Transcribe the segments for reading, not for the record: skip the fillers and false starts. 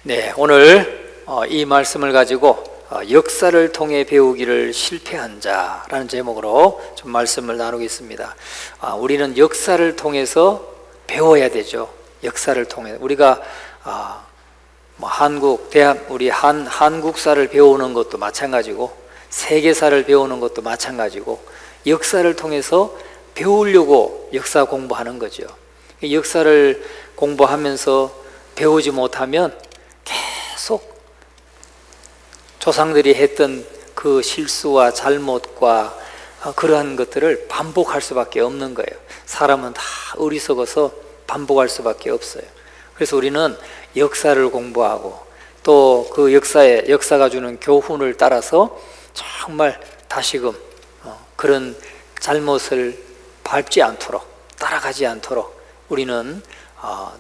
네, 오늘 이 말씀을 가지고 역사를 통해 배우기를 실패한 자라는 제목으로 좀 말씀을 나누겠습니다. 우리는 역사를 통해서 배워야 되죠. 역사를 통해 우리가 우리 한국사를 배우는 것도 마찬가지고 세계사를 배우는 것도 마찬가지고 역사를 통해서 배우려고 역사 공부하는 거죠. 역사를 공부하면서 배우지 못하면 계속 조상들이 했던 그 실수와 잘못과 그러한 것들을 반복할 수밖에 없는 거예요. 사람은 다 어리석어서 반복할 수밖에 없어요. 그래서 우리는 역사를 공부하고 또 그 역사가 주는 교훈을 따라서 정말 다시금 그런 잘못을 밟지 않도록, 따라가지 않도록 우리는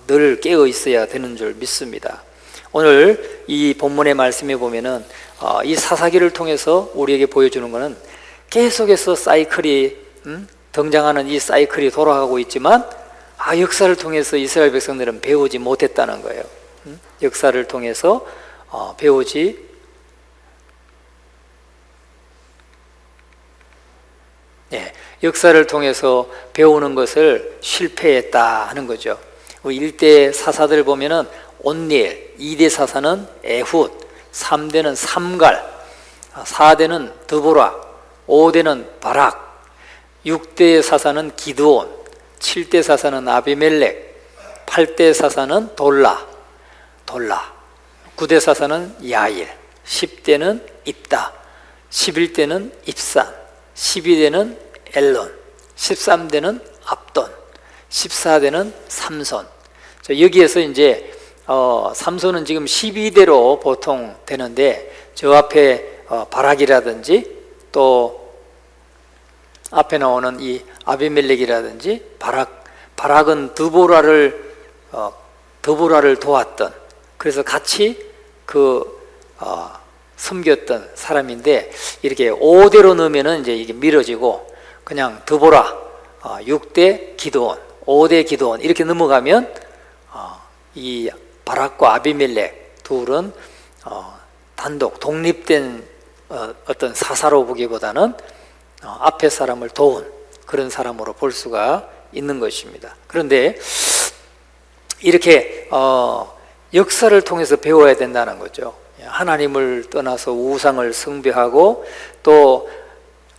늘 깨어 있어야 되는 줄 믿습니다. 오늘 이 본문의 말씀에 보면은 이 사사기를 통해서 우리에게 보여주는 것은 계속해서 사이클이 등장하는 이 사이클이 돌아가고 있지만 역사를 통해서 이스라엘 백성들은 배우지 못했다는 거예요. 역사를 통해서 역사를 통해서 배우는 것을 실패했다 하는 거죠. 1대 사사들을 보면은 온니엘, 2대 사사는 에훗, 3대는 삼갈, 4대는 드보라, 5대는 바락, 6대 사사는 기드온, 7대 사사는 아비멜렉, 8대 사사는 돌라, 9대 사사는 야일, 10대는 입다, 11대는 입산, 12대는 엘론, 13대는 압돈, 14대는 삼손. 여기에서 이제 삼손은 지금 12대로 보통 되는데 저 앞에 바락이라든지 또 앞에 나오는 이 아비멜렉이라든지 바락은 드보라를 도왔던, 그래서 같이 섬겼던 사람인데 이렇게 5대로 넣으면은 이제 이게 미뤄지고 그냥 드보라 6대 기드온, 5대 기드온 이렇게 넘어가면 이 바락과 아비멜렉 둘은 단독 독립된 어떤 사사로 보기보다는 앞에 사람을 도운 그런 사람으로 볼 수가 있는 것입니다. 그런데 이렇게 역사를 통해서 배워야 된다는 거죠. 하나님을 떠나서 우상을 숭배하고 또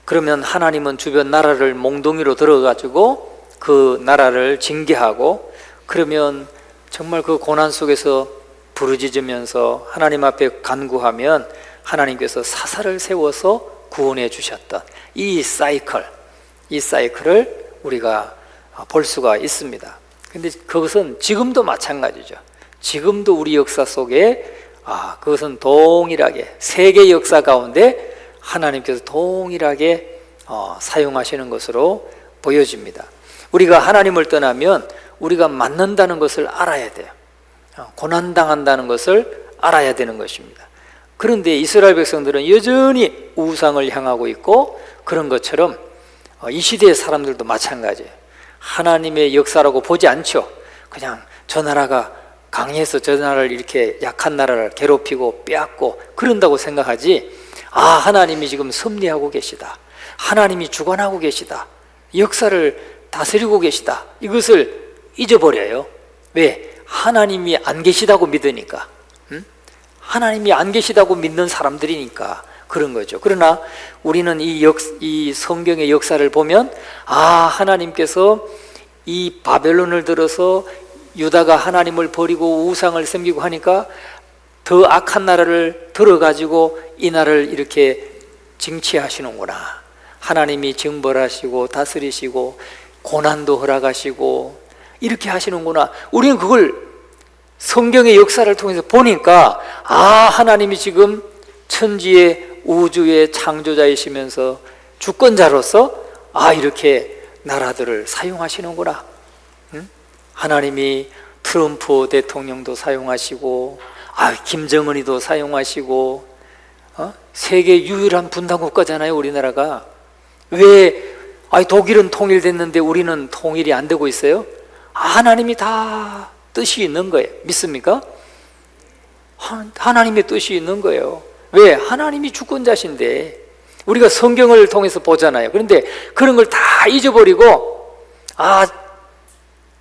그러면 하나님은 주변 나라를 몽둥이로 들어가지고 그 나라를 징계하고 그러면 정말 그 고난 속에서 부르짖으면서 하나님 앞에 간구하면 하나님께서 사사를 세워서 구원해 주셨던 이 사이클을 우리가 볼 수가 있습니다. 근데 그것은 지금도 마찬가지죠. 지금도 우리 역사 속에 그것은 동일하게 세계 역사 가운데 하나님께서 동일하게 사용하시는 것으로 보여집니다. 우리가 하나님을 떠나면 우리가 맞는다는 것을 알아야 돼요. 고난당한다는 것을 알아야 되는 것입니다. 그런데 이스라엘 백성들은 여전히 우상을 향하고 있고 그런 것처럼 이 시대의 사람들도 마찬가지예요. 하나님의 역사라고 보지 않죠. 그냥 저 나라가 강해서 저 나라를 이렇게 약한 나라를 괴롭히고 빼앗고 그런다고 생각하지, 하나님이 지금 섭리하고 계시다, 하나님이 주관하고 계시다, 역사를 다스리고 계시다, 이것을 잊어버려요. 왜? 하나님이 안 계시다고 믿으니까. 하나님이 안 계시다고 믿는 사람들이니까 그런 거죠. 그러나 우리는 이 성경의 역사를 보면 하나님께서 이 바벨론을 들어서 유다가 하나님을 버리고 우상을 섬기고 하니까 더 악한 나라를 들어가지고 이 나라를 이렇게 징치하시는구나. 하나님이 징벌하시고 다스리시고 고난도 허락하시고 이렇게 하시는구나. 우리는 그걸 성경의 역사를 통해서 보니까 하나님이 지금 천지의 우주의 창조자이시면서 주권자로서 이렇게 나라들을 사용하시는구나. 하나님이 트럼프 대통령도 사용하시고 김정은이도 사용하시고 세계 유일한 분단 국가잖아요, 우리나라가. 왜 독일은 통일됐는데 우리는 통일이 안 되고 있어요? 하나님이 다 뜻이 있는 거예요. 믿습니까? 하나님의 뜻이 있는 거예요. 왜? 하나님이 주권자신데 우리가 성경을 통해서 보잖아요. 그런데 그런 걸 다 잊어버리고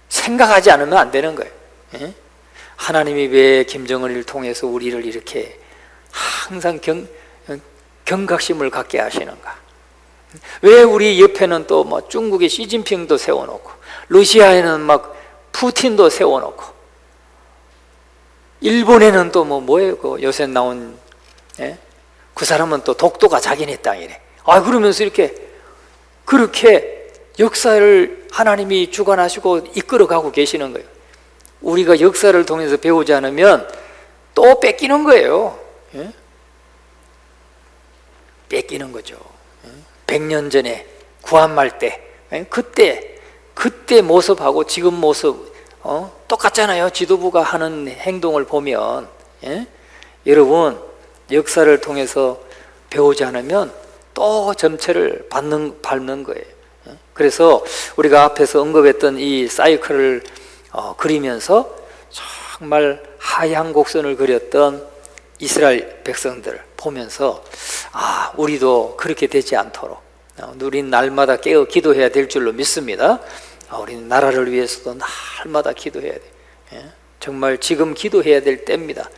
생각하지 않으면 안 되는 거예요. 예? 하나님이 왜 김정은을 통해서 우리를 이렇게 항상 경각심을 갖게 하시는가? 왜 우리 옆에는 또 뭐 중국의 시진핑도 세워놓고 러시아에는 막 푸틴도 세워놓고 일본에는 또 뭐예요? 그 요새 나온 그 사람은 또 독도가 자기네 땅이래. 그러면서 그렇게 역사를 하나님이 주관하시고 이끌어가고 계시는 거예요. 우리가 역사를 통해서 배우지 않으면 또 뺏기는 거예요. 뺏기는 거죠. 100년 전에 구한말 때 그때 모습하고 지금 모습 똑같잖아요. 지도부가 하는 행동을 보면. 여러분, 역사를 통해서 배우지 않으면 또 점체를 밟는 거예요. 그래서 우리가 앞에서 언급했던 이 사이클을 그리면서 정말 하얀 곡선을 그렸던 이스라엘 백성들을 보면서 우리도 그렇게 되지 않도록 우리는 날마다 깨어 기도해야 될 줄로 믿습니다. 우리는 나라를 위해서도 날마다 기도해야 돼요. 정말 지금 기도해야 될 때입니다.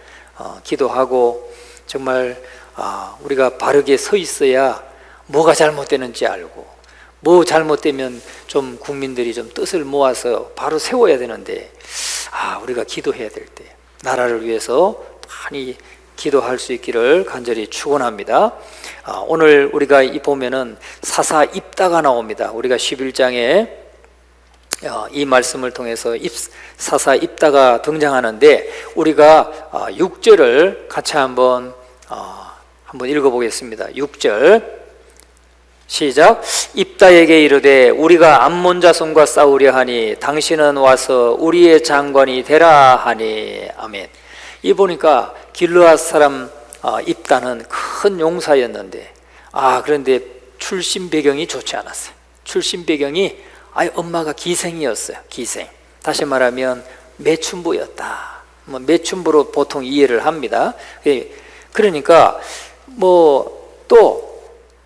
기도하고 정말 우리가 바르게 서 있어야 뭐가 잘못되는지 알고, 뭐 잘못되면 좀 국민들이 좀 뜻을 모아서 바로 세워야 되는데 우리가 기도해야 될 때 나라를 위해서 많이 기도할 수 있기를 간절히 축원합니다. 오늘 우리가 보면은 사사 입다가 나옵니다. 우리가 11장에 이 말씀을 통해서 사사 입다가 등장하는데 우리가 6절을 같이 한번 읽어보겠습니다. 6절 시작. 입다에게 이르되 우리가 암몬 자손과 싸우려 하니 당신은 와서 우리의 장관이 되라 하니. 아멘. 이 보니까 길르앗 사람 입다는 큰 용사였는데 그런데 출신 배경이 좋지 않았어요. 출신 배경이 엄마가 기생이었어요. 기생. 다시 말하면 매춘부였다. 매춘부로 보통 이해를 합니다. 그러니까 또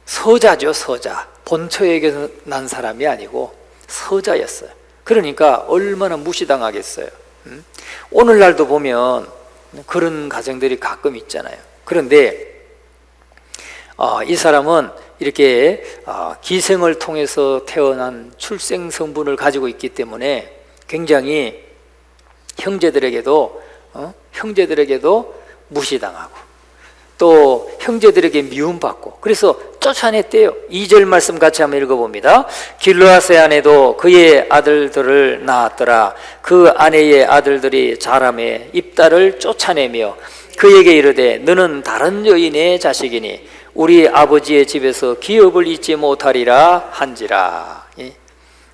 서자죠. 서자. 본처에게서 난 사람이 아니고 서자였어요. 그러니까 얼마나 무시당하겠어요. 오늘날도 보면 그런 가정들이 가끔 있잖아요. 그런데 이 사람은 이렇게 기생을 통해서 태어난 출생 성분을 가지고 있기 때문에 굉장히 형제들에게도 무시당하고 또 형제들에게 미움받고 그래서 쫓아냈대요. 2절 말씀 같이 한번 읽어봅니다. 길르앗의 아내도 그의 아들들을 낳았더라. 그 아내의 아들들이 자라매 입다를 쫓아내며 그에게 이르되 너는 다른 여인의 자식이니 우리 아버지의 집에서 기업을 잊지 못하리라 한지라.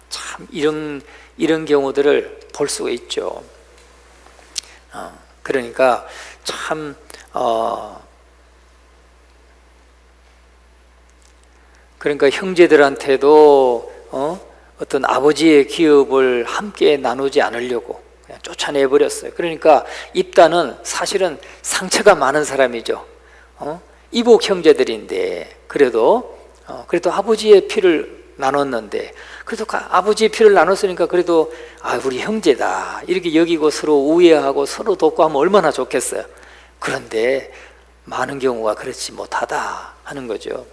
참 이런 경우들을 볼 수가 있죠. 그러니까 참 그러니까 형제들한테도 어떤 아버지의 기업을 함께 나누지 않으려고 그냥 쫓아내버렸어요. 그러니까 입다는 사실은 상처가 많은 사람이죠. 이복 형제들인데 그래도 아버지의 피를 나눴는데 그래도 아버지의 피를 나눴으니까 그래도 우리 형제다 이렇게 여기고 서로 우애하고 서로 돕고 하면 얼마나 좋겠어요. 그런데 많은 경우가 그렇지 못하다 하는 거죠.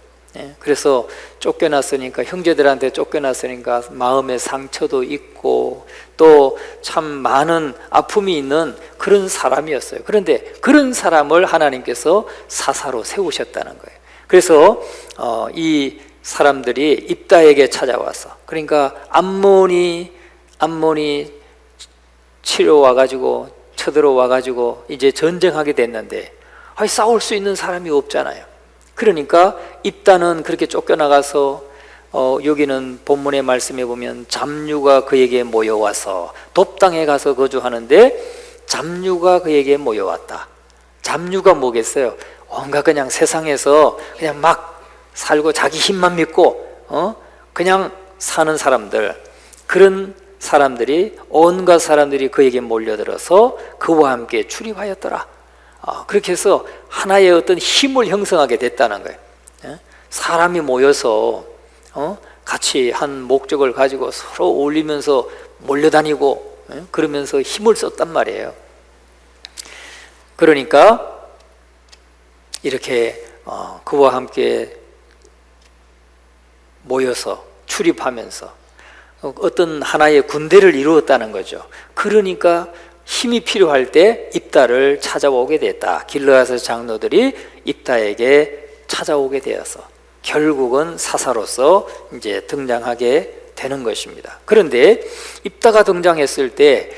그래서 쫓겨났으니까 형제들한테 쫓겨났으니까 마음의 상처도 있고 또 참 많은 아픔이 있는 그런 사람이었어요. 그런데 그런 사람을 하나님께서 사사로 세우셨다는 거예요. 그래서 이 사람들이 입다에게 찾아와서 그러니까 암몬이 쳐들어와가지고 이제 전쟁하게 됐는데 싸울 수 있는 사람이 없잖아요. 그러니까 입다는 그렇게 쫓겨나가서 여기는 본문의 말씀에 보면 잡류가 그에게 모여와서 돕당에 가서 거주하는데 잡류가 그에게 모여왔다. 잡류가 뭐겠어요? 온갖 그냥 세상에서 그냥 막 살고 자기 힘만 믿고 그냥 사는 사람들, 그런 사람들이 온갖 사람들이 그에게 몰려들어서 그와 함께 출입하였더라. 그렇게 해서 하나의 어떤 힘을 형성하게 됐다는 거예요. 사람이 모여서 같이 한 목적을 가지고 서로 어울리면서 몰려다니고 그러면서 힘을 썼단 말이에요. 그러니까 이렇게 그와 함께 모여서 출입하면서 어떤 하나의 군대를 이루었다는 거죠. 그러니까 힘이 필요할 때 입다를 찾아오게 됐다. 길르앗의 장로들이 입다에게 찾아오게 되어서 결국은 사사로서 이제 등장하게 되는 것입니다. 그런데 입다가 등장했을 때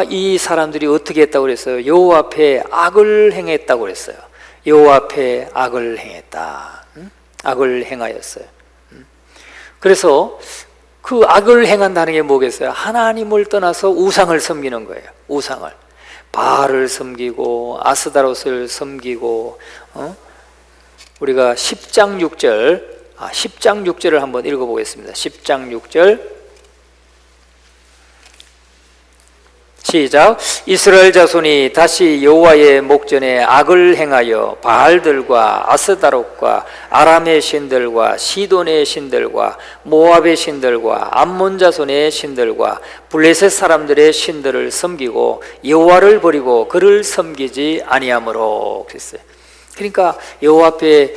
이 사람들이 어떻게 했다고 그랬어요? 여호와 앞에 악을 행했다고 그랬어요. 여호와 앞에 악을 행했다. 악을 행하였어요. 그래서 그 악을 행한다는 게 뭐겠어요? 하나님을 떠나서 우상을 섬기는 거예요. 우상을. 바알을 섬기고 아스다롯을 섬기고 우리가 10장 6절을 한번 읽어보겠습니다. 10장 6절 시작. 이스라엘 자손이 다시 여호와의 목전에 악을 행하여 바알들과 아스다롯과 아람의 신들과 시돈의 신들과 모압의 신들과 암몬 자손의 신들과 블레셋 사람들의 신들을 섬기고 여호와를 버리고 그를 섬기지 아니하므로 그랬어요. 그러니까 여호와 앞에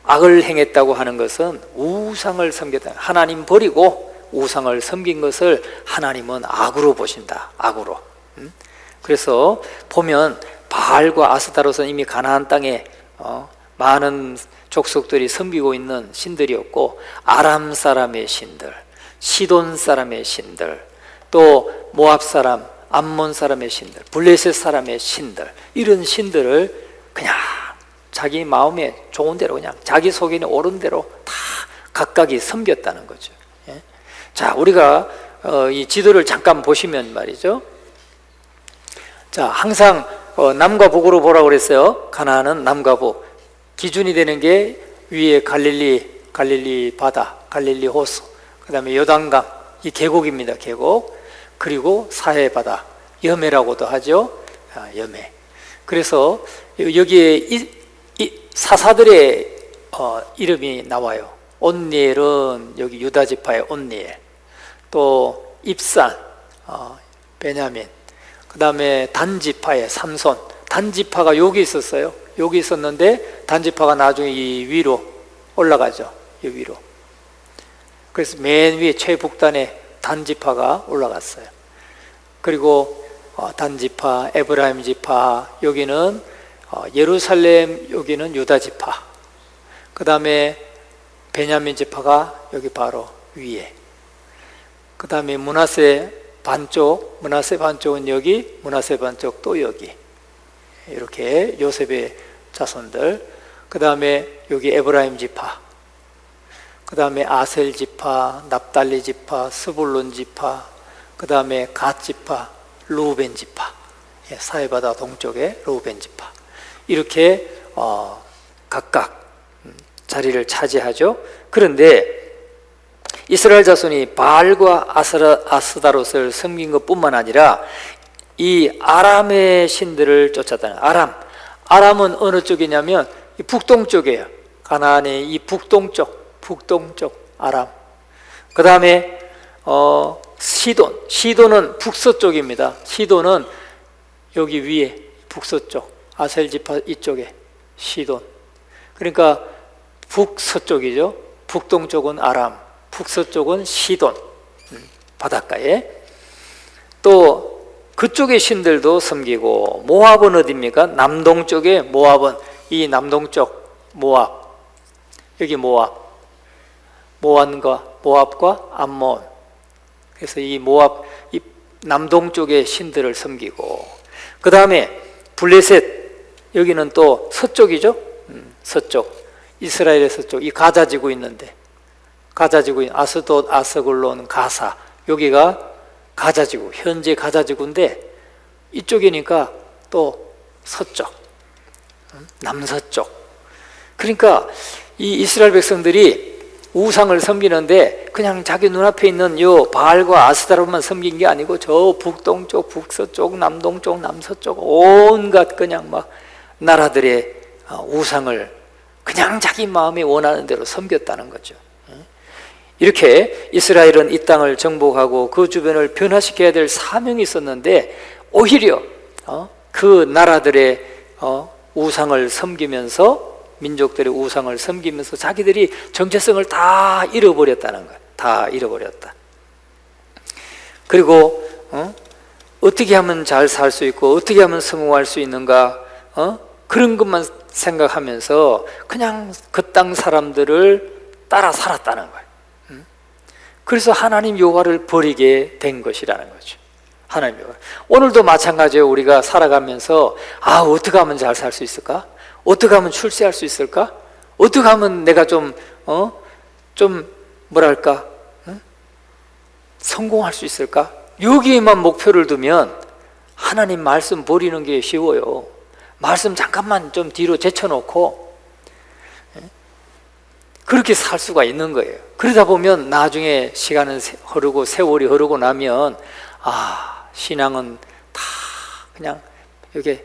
악을 행했다고 하는 것은 우상을 섬겼다. 하나님 버리고 우상을 섬긴 것을 하나님은 악으로 보신다. 악으로. 그래서 보면 바알과 아스타롯은 이미 가나안 땅에 많은 족속들이 섬기고 있는 신들이었고, 아람 사람의 신들, 시돈 사람의 신들, 또 모압 사람, 암몬 사람의 신들, 블레셋 사람의 신들, 이런 신들을 그냥 자기 마음에 좋은 대로, 그냥 자기 속에 옳은 대로 다 각각이 섬겼다는 거죠. 자, 우리가 이 지도를 잠깐 보시면 말이죠. 자, 항상 남과 북으로 보라고 그랬어요. 가나안은 남과 북. 기준이 되는 게 위에 갈릴리 바다, 갈릴리 호수, 그 다음에 요단강, 이 계곡입니다. 계곡. 그리고 사해 바다, 여매라고도 하죠. 여매. 그래서 여기에 이 사사들의 이름이 나와요. 온니엘은 여기 유다 지파의 온니엘, 또 입산, 베냐민, 그 다음에 단지파의 삼손. 단지파가 여기 있었어요. 여기 있었는데 단지파가 나중에 이 위로 올라가죠. 이 위로. 그래서 맨 위에 최북단에 단지파가 올라갔어요. 그리고 단지파, 에브라임 지파, 여기는 예루살렘, 여기는 유다 지파, 그 다음에 베냐민 지파가 여기 바로 위에, 그 다음에 므낫세 반쪽은 여기, 므낫세 반쪽 또 여기, 이렇게 요셉의 자손들, 그 다음에 여기 에브라임 지파, 그 다음에 아셀 지파, 납달리 지파, 스불론 지파, 그 다음에 갓 지파, 루벤 지파, 사해바다 동쪽에 루벤 지파, 이렇게 각각 자리를 차지하죠. 그런데 이스라엘 자손이 바알과 아스다롯을 섬긴 것뿐만 아니라 이 아람의 신들을 쫓았다는. 아람은 어느 쪽이냐면 북동쪽이에요. 가나안의 이 북동쪽 아람. 그 다음에 시돈은 북서쪽입니다. 시돈은 여기 위에 북서쪽, 아셀 지파 이쪽에 시돈. 그러니까 북서쪽이죠. 북동쪽은 아람, 북서쪽은 시돈, 바닷가에. 또 그쪽의 신들도 섬기고. 모압은 어디입니까? 남동쪽에 모압은, 이 남동쪽 모압, 여기 모압과 암몬. 그래서 이 모압, 이 남동쪽의 신들을 섬기고, 그 다음에 블레셋, 여기는 또 서쪽이죠. 서쪽, 이스라엘의 서쪽, 이 가자지구 있는데, 아스돗, 아스글론, 가사, 여기가 가자지구, 현재 가자지구인데 이쪽이니까 또 서쪽, 남서쪽. 그러니까 이 이스라엘 백성들이 우상을 섬기는데 그냥 자기 눈앞에 있는 요 바알과 아스타롯만 섬긴 게 아니고 저 북동쪽, 북서쪽, 남동쪽, 남서쪽 온갖 그냥 막 나라들의 우상을 그냥 자기 마음에 원하는 대로 섬겼다는 거죠. 이렇게 이스라엘은 이 땅을 정복하고 그 주변을 변화시켜야 될 사명이 있었는데 오히려 그 나라들의 우상을 섬기면서, 민족들의 우상을 섬기면서 자기들이 정체성을 다 잃어버렸다는 거예요. 다 잃어버렸다. 그리고 어떻게 하면 잘 살 수 있고 어떻게 하면 성공할 수 있는가, 그런 것만 생각하면서 그냥 그 땅 사람들을 따라 살았다는 거예요. 그래서 하나님 여호와를 버리게 된 것이라는 거죠. 하나님 여호와. 오늘도 마찬가지예요. 우리가 살아가면서 어떻게 하면 잘 살 수 있을까? 어떻게 하면 출세할 수 있을까? 어떻게 하면 내가 좀 뭐랄까, 성공할 수 있을까? 여기에만 목표를 두면 하나님 말씀 버리는 게 쉬워요. 말씀 잠깐만 좀 뒤로 제쳐놓고 그렇게 살 수가 있는 거예요. 그러다 보면 나중에 시간은 흐르고 세월이 흐르고 나면 신앙은 다 그냥 이게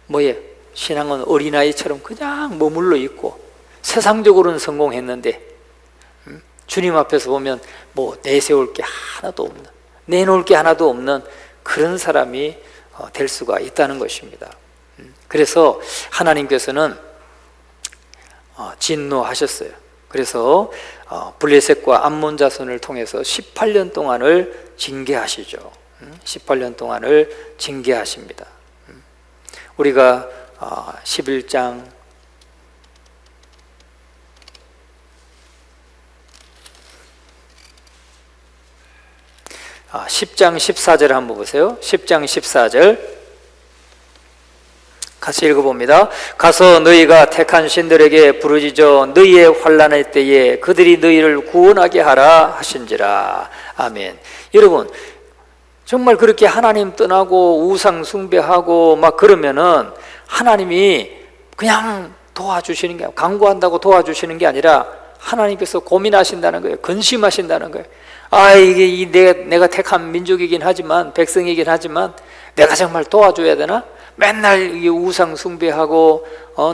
뭐예요? 신앙은 어린아이처럼 그냥 머물러 있고 세상적으로는 성공했는데 주님 앞에서 보면 뭐 내세울 게 하나도 없는, 내놓을 게 하나도 없는 그런 사람이 될 수가 있다는 것입니다. 그래서 하나님께서는 진노하셨어요. 그래서 블레셋과 암몬 자손을 통해서 18년 동안을 징계하시죠. 18년 동안을 징계하십니다. 우리가 11장 10장 14절 한번 보세요. 10장 14절 같이 읽어봅니다. 가서 너희가 택한 신들에게 부르짖어 너희의 환난의 때에 그들이 너희를 구원하게 하라 하신지라. 아멘. 여러분, 정말 그렇게 하나님 떠나고 우상 숭배하고 막 그러면은 하나님이 그냥 도와주시는 게, 강구한다고 도와주시는 게 아니라 하나님께서 고민하신다는 거예요. 근심하신다는 거예요. 이게 내가 택한 민족이긴 하지만, 백성이긴 하지만 내가 정말 도와줘야 되나? 맨날 우상 숭배하고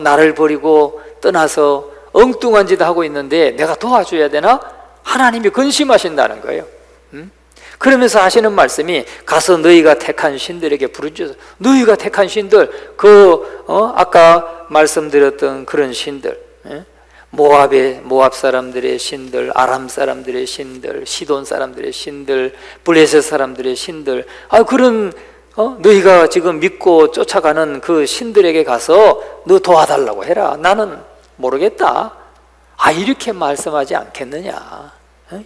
나를 버리고 떠나서 엉뚱한 짓 하고 있는데 내가 도와줘야 되나? 하나님이 근심하신다는 거예요. 그러면서 하시는 말씀이 가서 너희가 택한 신들에게 부르짖어서, 너희가 택한 신들, 아까 말씀드렸던 그런 신들, 모압 사람들의 신들, 아람 사람들의 신들, 시돈 사람들의 신들, 블레셋 사람들의 신들, 그런 너희가 지금 믿고 쫓아가는 그 신들에게 가서 너 도와달라고 해라. 나는 모르겠다. 이렇게 말씀하지 않겠느냐.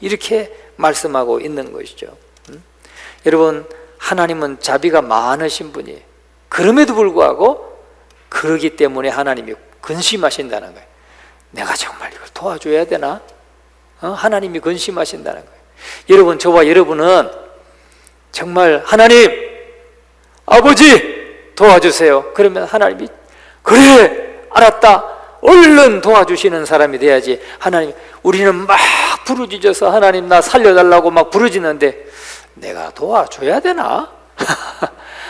이렇게 말씀하고 있는 것이죠. 여러분, 하나님은 자비가 많으신 분이에요. 그럼에도 불구하고 그러기 때문에 하나님이 근심하신다는 거예요. 내가 정말 이걸 도와줘야 되나? 하나님이 근심하신다는 거예요. 여러분, 저와 여러분은 정말 하나님, 아버지 도와주세요. 그러면 하나님이 그래 알았다, 얼른 도와주시는 사람이 돼야지. 하나님, 우리는 막 부르짖어서 하나님 나 살려달라고 막 부르짖는데 내가 도와줘야 되나?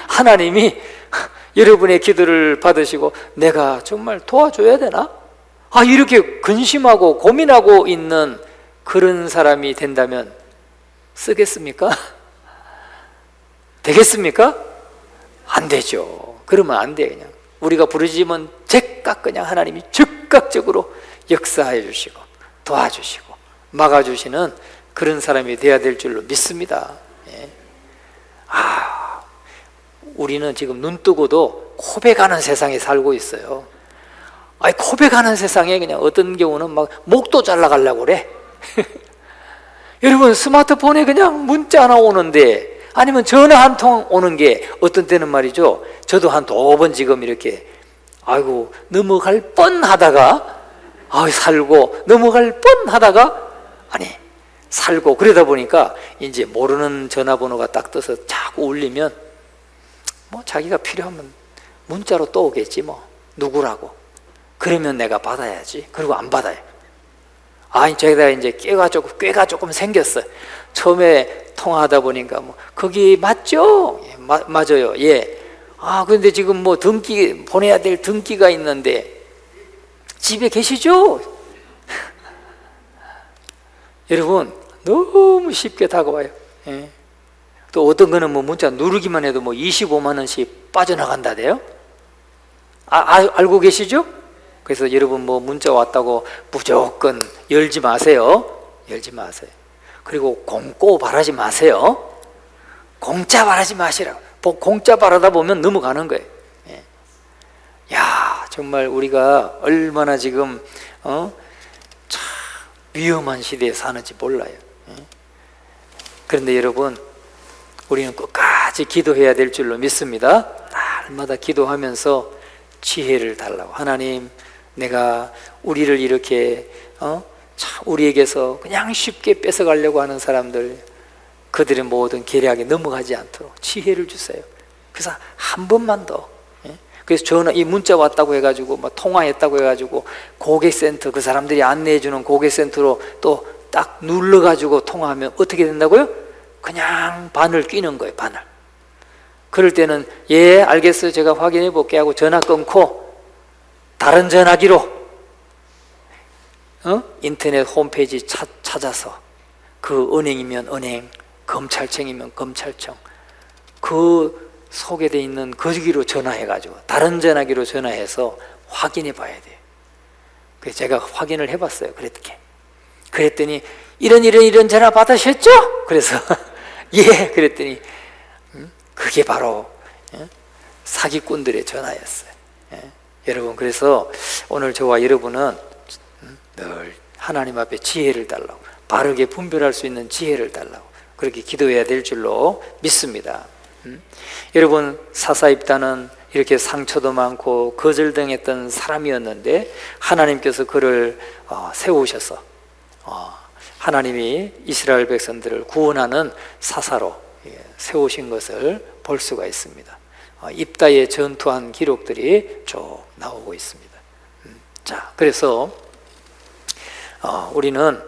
하나님이 여러분의 기도를 받으시고 내가 정말 도와줘야 되나? 이렇게 근심하고 고민하고 있는 그런 사람이 된다면 쓰겠습니까? 되겠습니까? 안 되죠. 그러면 안 돼. 그냥 우리가 부르짖으면 즉각 그냥 하나님이 즉각적으로 역사해 주시고 도와주시고 막아주시는 그런 사람이 돼야 될 줄로 믿습니다. 우리는 지금 눈 뜨고도 고백하는 세상에 살고 있어요. 고백하는 세상에 그냥 어떤 경우는 막 목도 잘라가려고 그래. 여러분, 스마트폰에 그냥 문자 하나 오는데, 아니면 전화 한 통 오는 게 어떤 때는 말이죠, 저도 한 5번 지금 이렇게 넘어갈 뻔하다가 살고, 넘어갈 뻔하다가 살고, 그러다 보니까 이제 모르는 전화번호가 딱 떠서 자꾸 울리면 자기가 필요하면 문자로 또 오겠지, 누구라고. 그러면 내가 받아야지. 그리고 안 받아요. 제가 이제 꾀가 조금 생겼어요. 처음에 통화하다 보니까 거기 맞죠? 예, 맞아요. 예. 그런데 지금 등기 보내야 될 등기가 있는데 집에 계시죠? 여러분, 너무 쉽게 다가와요. 예. 또 어떤 거는 문자 누르기만 해도 25만 원씩 빠져나간다대요. 알고 계시죠? 그래서 여러분 문자 왔다고 무조건 열지 마세요. 열지 마세요. 그리고 공고 바라지 마세요. 공짜 바라지 마시라고. 공짜 바라다 보면 넘어가는 거예요. 예. 야, 정말 우리가 얼마나 지금 참 위험한 시대에 사는지 몰라요. 예. 그런데 여러분, 우리는 끝까지 기도해야 될 줄로 믿습니다. 날마다 기도하면서 지혜를 달라고. 하나님, 내가 우리를 이렇게 우리에게서 그냥 쉽게 뺏어가려고 하는 사람들, 그들의 모든 계략에 넘어가지 않도록 지혜를 주세요. 그래서 한 번만 더. 그래서 이 문자 왔다고 해가지고 통화했다고 해가지고 고객센터, 그 사람들이 안내해주는 고객센터로 또 딱 눌러가지고 통화하면 어떻게 된다고요? 그냥 바늘 끼는 거예요. 바늘. 그럴 때는 예 알겠어요, 제가 확인해 볼게 하고 전화 끊고 다른 전화기로 인터넷 홈페이지 찾아서 그 은행이면 은행, 검찰청이면 검찰청, 그 소개되어 있는 거기로 전화해가지고 다른 전화기로 전화해서 확인해 봐야 돼요. 그래서 제가 확인을 해봤어요. 그랬더니 이런 전화 받으셨죠? 그래서 예 그랬더니 그게 바로 사기꾼들의 전화였어요. 여러분, 그래서 오늘 저와 여러분은 늘 하나님 앞에 지혜를 달라고, 바르게 분별할 수 있는 지혜를 달라고 그렇게 기도해야 될 줄로 믿습니다. 여러분, 사사입다는 이렇게 상처도 많고 거절당했던 사람이었는데 하나님께서 그를 세우셔서 하나님이 이스라엘 백성들을 구원하는 사사로 세우신 것을 볼 수가 있습니다. 입다에 전투한 기록들이 쭉 나오고 있습니다. 자, 그래서 우리는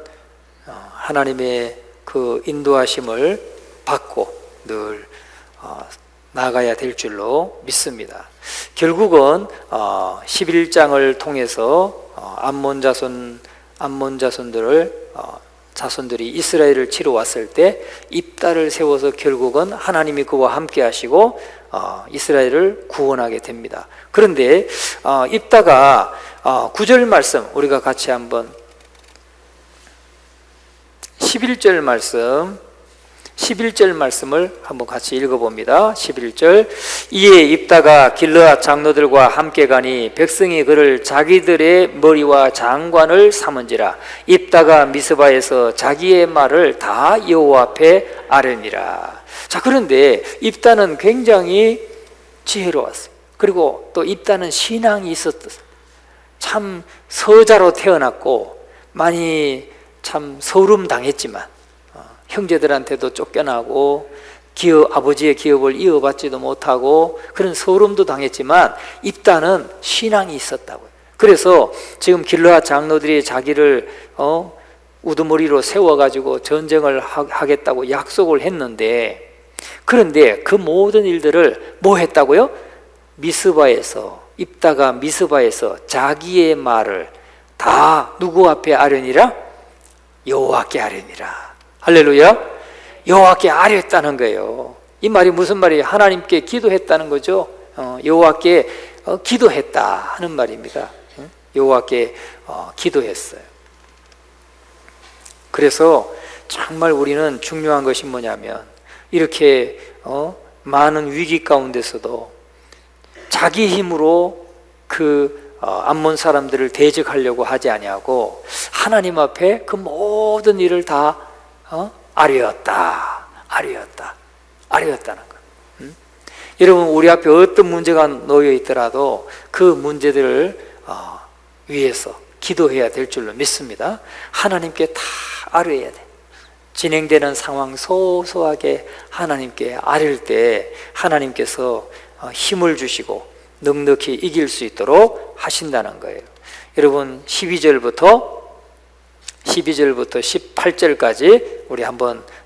하나님의 그 인도하심을 받고 늘 나아가야 될 줄로 믿습니다. 결국은 11장을 통해서 암몬 자손들이 이스라엘을 치러 왔을 때 입다를 세워서 결국은 하나님이 그와 함께 하시고 이스라엘을 구원하게 됩니다. 그런데 입다가 9절 말씀, 우리가 같이 한번 11절 말씀을 한번 같이 읽어봅니다. 11절. 이에 입다가 길르앗 장로들과 함께 가니 백성이 그를 자기들의 머리와 장관을 삼은지라. 입다가 미스바에서 자기의 말을 다 여호와 앞에 아뢰니라. 자, 그런데 입다는 굉장히 지혜로웠어요. 그리고 또 입다는 신앙이 있었어요. 참 서자로 태어났고 많이 참 서름 당했지만 형제들한테도 쫓겨나고 아버지의 기업을 이어받지도 못하고 그런 서름도 당했지만 입다는 신앙이 있었다고요. 그래서 지금 길르앗 장로들이 자기를 우두머리로 세워가지고 전쟁을 하겠다고 약속을 했는데, 그런데 그 모든 일들을 뭐 했다고요? 입다가 미스바에서 자기의 말을 다 누구 앞에 아뢰니라? 여호와께 아뢰니라. 할렐루야. 여호와께 아뢰었다는 거예요. 이 말이 무슨 말이에요? 하나님께 기도했다는 거죠. 여호와께 기도했다 하는 말입니다. 여호와께 기도했어요. 그래서 정말 우리는 중요한 것이 뭐냐면 이렇게 많은 위기 가운데서도 자기 힘으로 그 암몬 사람들을 대적하려고 하지 아니하고 하나님 앞에 그 모든 일을 다 아뢰었다는 거. 여러분, 우리 앞에 어떤 문제가 놓여 있더라도 그 문제들을 위해서 기도해야 될 줄로 믿습니다. 하나님께 다 아뢰어야 돼. 진행되는 상황 소소하게 하나님께 아뢰을 때 하나님께서 힘을 주시고 넉넉히 이길 수 있도록 하신다는 거예요. 여러분, 12절부터 12절부터 18절까지 우리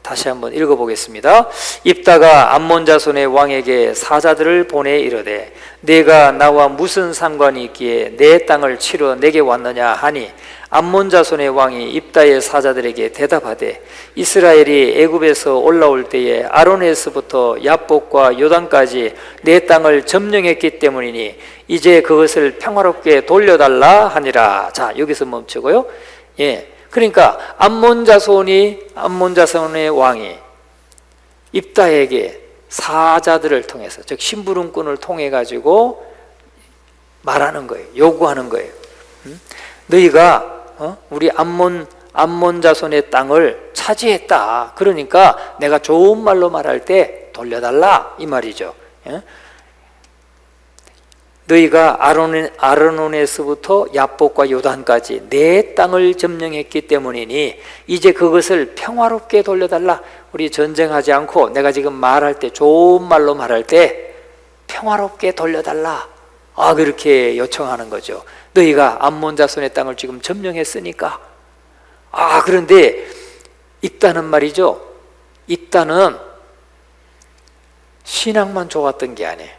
다시 한번 읽어보겠습니다. 입다가 암몬 자손의 왕에게 사자들을 보내 이르되 내가 나와 무슨 상관이 있기에 내 땅을 치러 내게 왔느냐 하니 암몬 자손의 왕이 입다의 사자들에게 대답하되 이스라엘이 애굽에서 올라올 때에 아로네스부터 야복과 요단까지 내 땅을 점령했기 때문이니 이제 그것을 평화롭게 돌려달라 하니라. 자, 여기서 멈추고요. 그러니까 암몬 자손의 왕이 입다에게 사자들을 통해서, 즉 심부름꾼을 통해 가지고 말하는 거예요. 요구하는 거예요. 너희가 우리 암몬 자손의 땅을 차지했다. 그러니까 내가 좋은 말로 말할 때 돌려달라 이 말이죠. 너희가 아르노네스부터 야복과 요단까지 내 땅을 점령했기 때문이니 이제 그것을 평화롭게 돌려달라. 우리 전쟁하지 않고 내가 지금 말할 때, 좋은 말로 말할 때 평화롭게 돌려달라. 그렇게 요청하는 거죠. 너희가 암몬 자손의 땅을 지금 점령했으니까. 그런데 입다는 말이죠. 입다는 신앙만 좋았던 게 아니에요.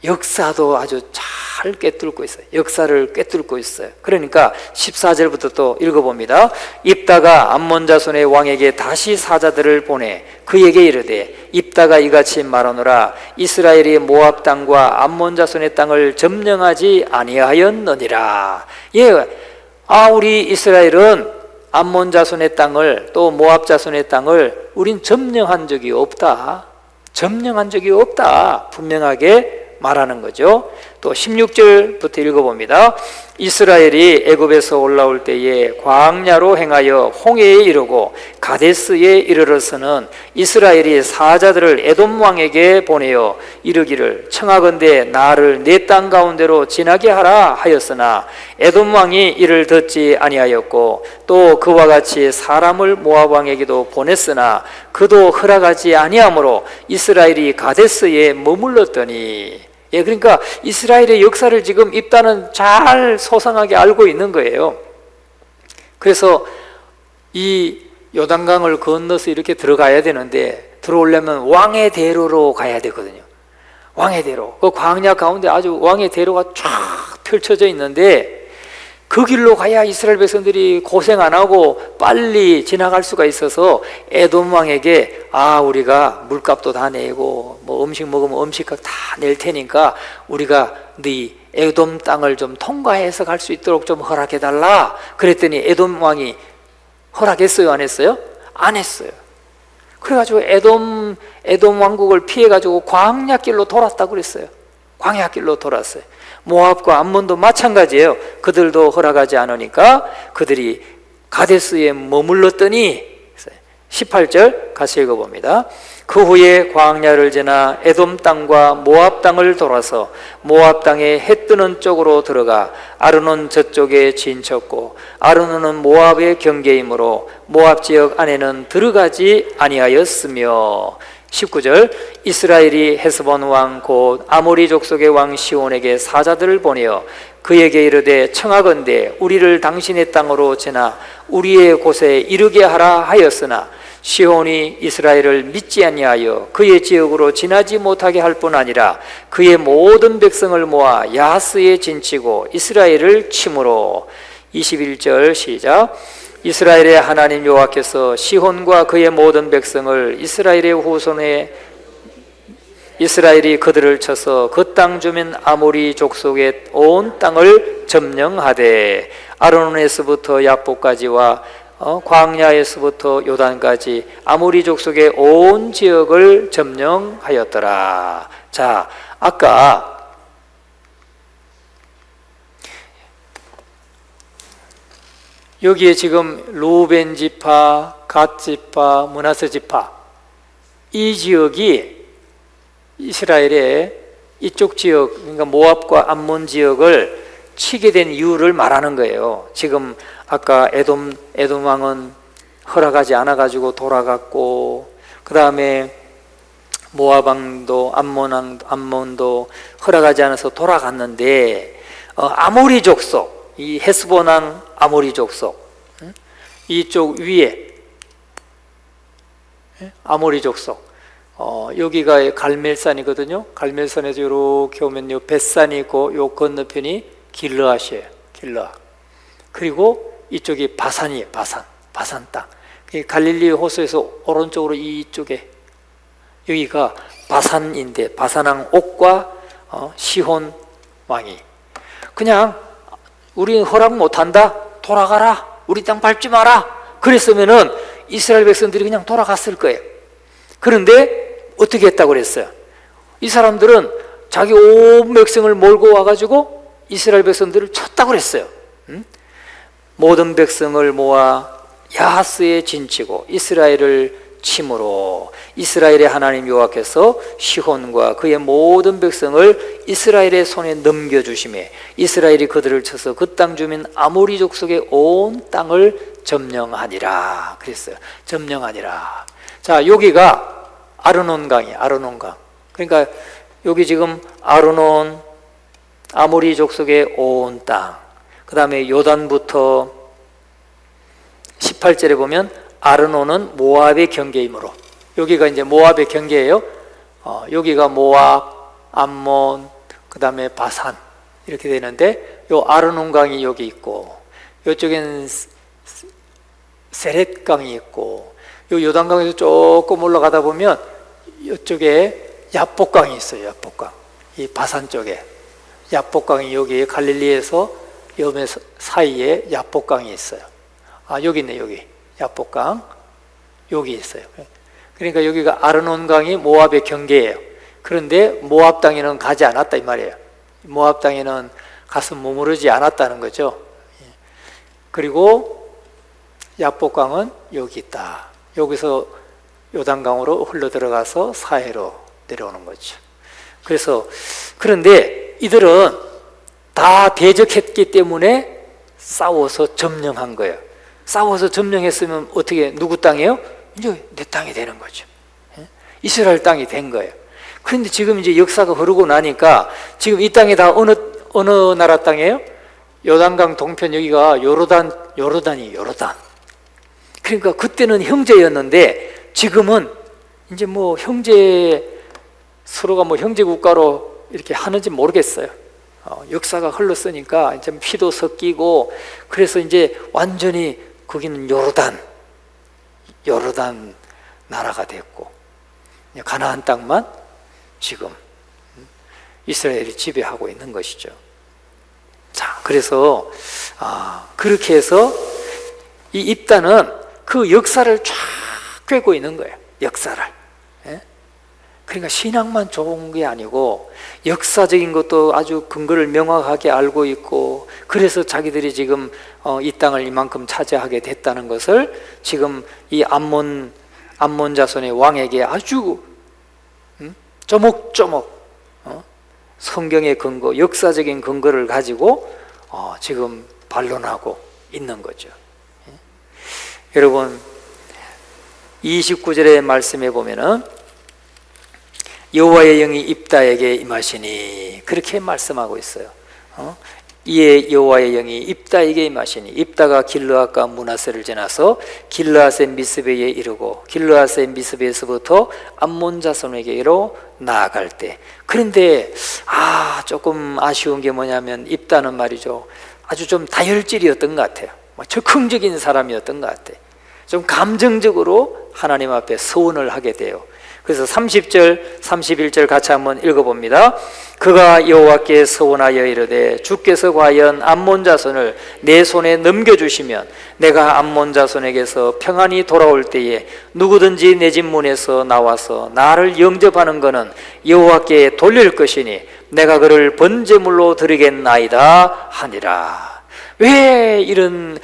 역사도 아주 잘 꿰뚫고 있어요. 역사를 꿰뚫고 있어요. 그러니까 14절부터 또 읽어봅니다. 입다가 암몬 자손의 왕에게 다시 사자들을 보내 그에게 이르되 입다가 이같이 말하노라. 이스라엘이 모압 땅과 암몬 자손의 땅을 점령하지 아니하였느니라. 우리 이스라엘은 암몬 자손의 땅을, 또 모압 자손의 땅을 우린 점령한 적이 없다. 점령한 적이 없다. 분명하게 말하는 거죠. 또 16절부터 읽어봅니다. 이스라엘이 애굽에서 올라올 때에 광야로 행하여 홍해에 이르고 가데스에 이르러서는 이스라엘이 사자들을 에돔 왕에게 보내어 이르기를 청하건대 나를 내 땅 가운데로 지나게 하라 하였으나 에돔 왕이 이를 듣지 아니하였고 또 그와 같이 사람을 모압 왕에게도 보냈으나 그도 허락하지 아니하므로 이스라엘이 가데스에 머물렀더니. 그러니까 이스라엘의 역사를 지금 입다는 잘 소상하게 알고 있는 거예요. 그래서 이 요단강을 건너서 이렇게 들어가야 되는데 들어오려면 왕의 대로로 가야 되거든요. 왕의 대로. 그 광야 가운데 아주 왕의 대로가 쫙 펼쳐져 있는데 그 길로 가야 이스라엘 백성들이 고생 안 하고 빨리 지나갈 수가 있어서 에돔 왕에게 우리가 물값도 다 내고 뭐 음식 먹으면 음식값 다 낼 테니까 우리가 네 에돔 땅을 좀 통과해서 갈 수 있도록 좀 허락해 달라. 그랬더니 에돔 왕이 허락했어요, 안 했어요? 안 했어요. 그래가지고 에돔 왕국을 피해가지고 광야길로 돌았다고 그랬어요. 광야길로 돌았어요. 모압과 암몬도 마찬가지예요. 그들도 허락하지 않으니까 그들이 가데스에 머물렀더니 18절 같이 읽어봅니다. 그 후에 광야를 지나 에돔 땅과 모압 땅을 돌아서 모압 땅의 해 뜨는 쪽으로 들어가 아르논 저쪽에 진쳤고 아르논은 모압의 경계이므로 모압 지역 안에는 들어가지 아니하였으며 19절 이스라엘이 헤스본 왕 곧 아모리 족속의 왕 시온에게 사자들을 보내어 그에게 이르되 청하건대 우리를 당신의 땅으로 지나 우리의 곳에 이르게 하라 하였으나 시온이 이스라엘을 믿지 아니하여 그의 지역으로 지나지 못하게 할 뿐 아니라 그의 모든 백성을 모아 야하스에 진치고 이스라엘을 치므로. 21절 시작. 이스라엘의 하나님 여호와께서 시혼과 그의 모든 백성을 이스라엘의 후손에 이스라엘이 그들을 쳐서 그 땅 주민 아모리 족속의 온 땅을 점령하되 아르노네스부터 야복까지와 광야에서부터 요단까지 아모리 족속의 온 지역을 점령하였더라. 자, 아까 여기에 지금 루벤 지파, 갓 지파, 므낫세 지파 이 지역이 이스라엘의 이쪽 지역, 그러니까 모압과 암몬 지역을 치게 된 이유를 말하는 거예요. 지금 아까 에돔 왕은 허락하지 않아 가지고 돌아갔고, 그 다음에 모압 왕도 암몬도 허락하지 않아서 돌아갔는데 아모리 족속, 이 헤스본 왕 아모리 족속, 이쪽 위에 아모리 족속, 여기가 갈멜산이거든요. 갈멜산에서 이렇게 오면 요 벳산이 있고 요 건너편이 길르앗이에요. 길르앗. 그리고 이쪽이 바산이에요. 바산 땅. 갈릴리 호수에서 오른쪽으로 이쪽에 여기가 바산인데, 바산왕 옥과 시혼 왕이 그냥 우리 허락 못한다, 돌아가라, 우리 땅 밟지 마라 그랬으면은 이스라엘 백성들이 그냥 돌아갔을 거예요. 그런데 어떻게 했다고 그랬어요? 이 사람들은 자기 온 백성을 몰고 와가지고 이스라엘 백성들을 쳤다고 그랬어요. 모든 백성을 모아 야하스에 진치고 이스라엘을 침으로 이스라엘의 하나님 여호와께서 시혼과 그의 모든 백성을 이스라엘의 손에 넘겨주시매 이스라엘이 그들을 쳐서 그 땅 주민 아모리 족속의 온 땅을 점령하니라 그랬어요. 점령하니라. 자, 여기가 아르논 강이에요. 아르논 강. 그러니까 여기 지금 아르논 아모리 족속의 온 땅, 그 다음에 요단부터 18절에 보면 아르논은 모압의 경계이므로, 여기가 이제 모압의 경계예요. 여기가 모압, 암몬, 그 다음에 바산 이렇게 되는데, 요 아르논 강이 여기 있고, 이쪽엔 세렛 강이 있고, 요 요단강에서 조금 올라가다 보면 이쪽에 야복강이 있어요. 야복강. 이 바산 쪽에 야복강이, 여기 갈릴리에서 염해 사이에 야복강이 있어요. 여기 있네. 여기 야복강 여기 있어요. 그러니까 여기가 아르논 강이 모압의 경계예요. 그런데 모압 땅에는 가지 않았다 이 말이에요. 모압 땅에는 가서 머무르지 않았다는 거죠. 그리고 야복강은 여기 있다. 여기서 요단강으로 흘러 들어가서 사해로 내려오는 거죠. 그래서 그런데 이들은 다 대적했기 때문에 싸워서 점령한 거예요. 싸워서 점령했으면 어떻게, 누구 땅이에요? 이제 내 땅이 되는 거죠. 이스라엘 땅이 된 거예요. 그런데 지금 이제 역사가 흐르고 나니까 지금 이 땅이 다 어느 나라 땅이에요? 요단강 동편, 여기가 요르단이 요르단. 그러니까 그때는 형제였는데 지금은 이제 뭐 서로가 뭐 형제 국가로 이렇게 하는지 모르겠어요. 역사가 흘렀으니까 이제 피도 섞이고, 그래서 이제 완전히 거기는 요르단 나라가 됐고, 가나안 땅만 지금 이스라엘이 지배하고 있는 것이죠. 자, 그래서 그렇게 해서 이 입다는 그 역사를 쫙 꿰고 있는 거예요. 역사를. 그러니까 신앙만 좋은 게 아니고 역사적인 것도 아주 근거를 명확하게 알고 있고, 그래서 자기들이 지금 이 땅을 이만큼 차지하게 됐다는 것을 지금 이 암몬 자손의 왕에게 아주 조목조목 성경의 근거, 역사적인 근거를 가지고 지금 반론하고 있는 거죠. 여러분, 29절의 말씀에 보면은 여호와의 영이 입다에게 임하시니, 그렇게 말씀하고 있어요. 이에 여호와의 영이 입다에게 임하시니, 입다가 길르앗과 므낫세를 지나서 길르앗의 미스베에 이르고 길르앗의 미스베에서부터 암몬 자손에게로 나아갈 때, 그런데 조금 아쉬운 게 뭐냐면 입다는 말이죠, 아주 좀 다혈질이었던 것 같아요. 적극적인 사람이었던 것 같아요. 좀 감정적으로 하나님 앞에 서원을 하게 돼요. 그래서 30절, 31절 같이 한번 읽어봅니다. 그가 여호와께 서원하여 이르되 주께서 과연 암몬 자손을 내 손에 넘겨주시면 내가 암몬 자손에게서 평안히 돌아올 때에 누구든지 내 집 문에서 나와서 나를 영접하는 것은 여호와께 돌릴 것이니 내가 그를 번제물로 드리겠나이다 하니라. 왜 이런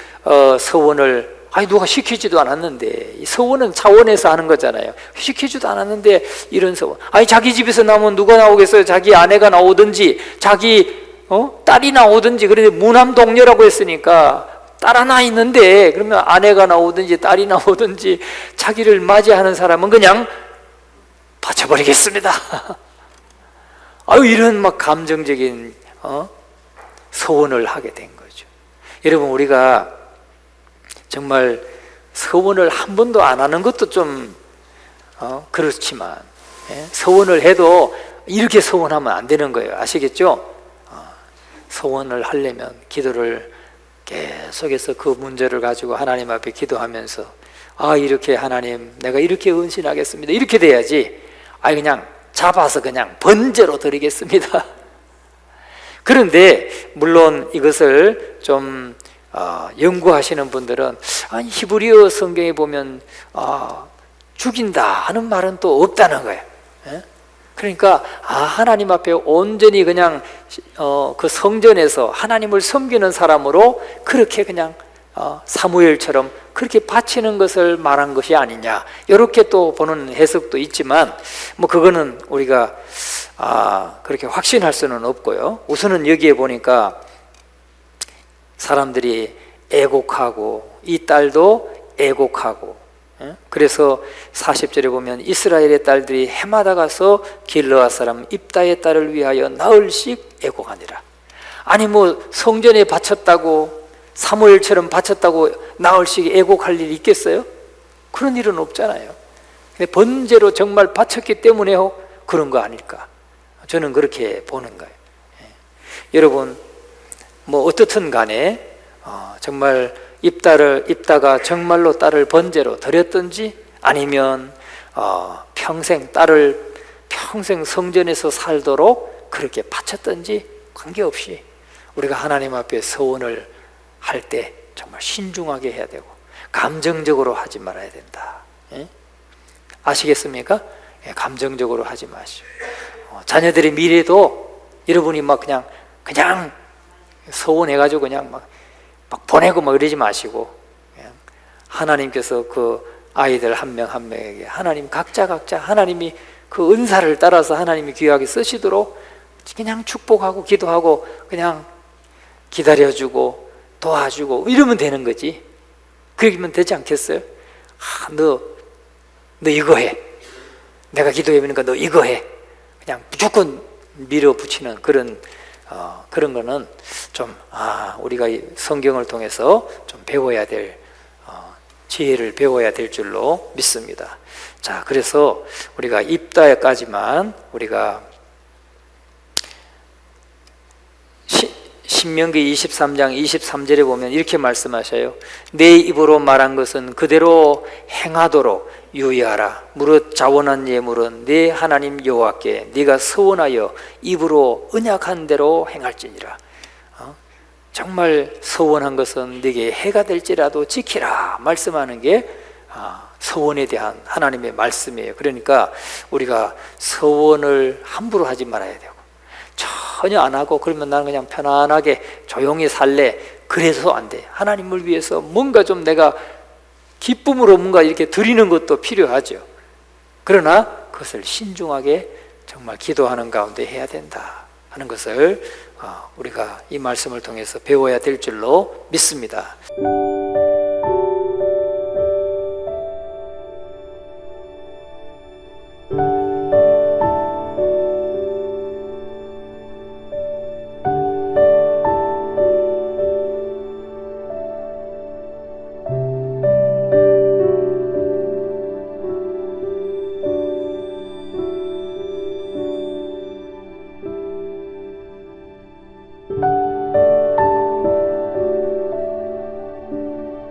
서원을, 누가 시키지도 않았는데, 이 서원은 차원에서 하는 거잖아요. 시키지도 않았는데 이런 서원. 자기 집에서 나오면 누가 나오겠어요? 자기 아내가 나오든지 자기 딸이 나오든지. 그런데 무남동녀라고 했으니까 딸 하나 있는데, 그러면 아내가 나오든지 딸이 나오든지 자기를 맞이하는 사람은 그냥 바쳐버리겠습니다. 이런 막 감정적인 서원을 하게 된 거죠. 여러분, 우리가 정말 서원을 한 번도 안 하는 것도 좀 그렇지만, 서원을 해도 이렇게 서원하면 안 되는 거예요. 아시겠죠? 서원을 하려면 기도를 계속해서 그 문제를 가지고 하나님 앞에 기도하면서, 이렇게 하나님 내가 이렇게 헌신하겠습니다, 이렇게 돼야지 그냥 잡아서 그냥 번제로 드리겠습니다. 그런데 물론 이것을 좀 연구하시는 분들은 히브리어 성경에 보면 죽인다 하는 말은 또 없다는 거예요. 그러니까 하나님 앞에 온전히 그냥 그 성전에서 하나님을 섬기는 사람으로 그렇게 그냥 사무엘처럼 그렇게 바치는 것을 말한 것이 아니냐, 이렇게 또 보는 해석도 있지만 그거는 우리가 그렇게 확신할 수는 없고요. 우선은 여기에 보니까 사람들이 애곡하고 이 딸도 애곡하고, 그래서 40절에 보면 이스라엘의 딸들이 해마다 가서 길르앗 사람 입다의 딸을 위하여 나흘씩 애곡하니라. 아니 성전에 바쳤다고, 사무엘처럼 바쳤다고 나흘씩 애곡할 일이 있겠어요? 그런 일은 없잖아요. 근데 번제로 정말 바쳤기 때문에 그런 거 아닐까, 저는 그렇게 보는 거예요. 여러분 어떻든 간에 정말 입다가 정말로 딸을 번제로 드렸든지, 아니면 평생 딸을 평생 성전에서 살도록 그렇게 바쳤든지 관계없이 우리가 하나님 앞에 서원을 할 때 정말 신중하게 해야 되고 감정적으로 하지 말아야 된다. 아시겠습니까? 감정적으로 하지 마시고, 자녀들의 미래도 여러분이 그냥 서원해가지고 그냥 막 보내고 이러지 마시고, 그냥 하나님께서 그 아이들 한 명 한 명에게 하나님 각자 하나님이 그 은사를 따라서 하나님이 귀하게 쓰시도록 그냥 축복하고 기도하고 그냥 기다려주고 도와주고 이러면 되는 거지. 그러면 되지 않겠어요? 너 이거 해, 내가 기도해보니까 너 이거 해, 그냥 무조건 밀어붙이는 그런 거는 좀 우리가 이 성경을 통해서 좀 배워야 될 지혜를 배워야 될 줄로 믿습니다. 자, 그래서 우리가 입다까지만 우리가 신명기 23장 23절에 보면 이렇게 말씀하셔요. 내 입으로 말한 것은 그대로 행하도록 유의하라. 무릇 자원한 예물은 네 하나님 여호와께 네가 서원하여 입으로 언약한 대로 행할지니라. 정말 서원한 것은 네게 해가 될지라도 지키라 말씀하는 게 서원에 대한 하나님의 말씀이에요. 그러니까 우리가 서원을 함부로 하지 말아야 되고, 전혀 안 하고 그러면 나는 그냥 편안하게 조용히 살래, 그래서 안 돼. 하나님을 위해서 뭔가 좀 내가 기쁨으로 뭔가 이렇게 드리는 것도 필요하죠. 그러나 그것을 신중하게 정말 기도하는 가운데 해야 된다 하는 것을 우리가 이 말씀을 통해서 배워야 될 줄로 믿습니다.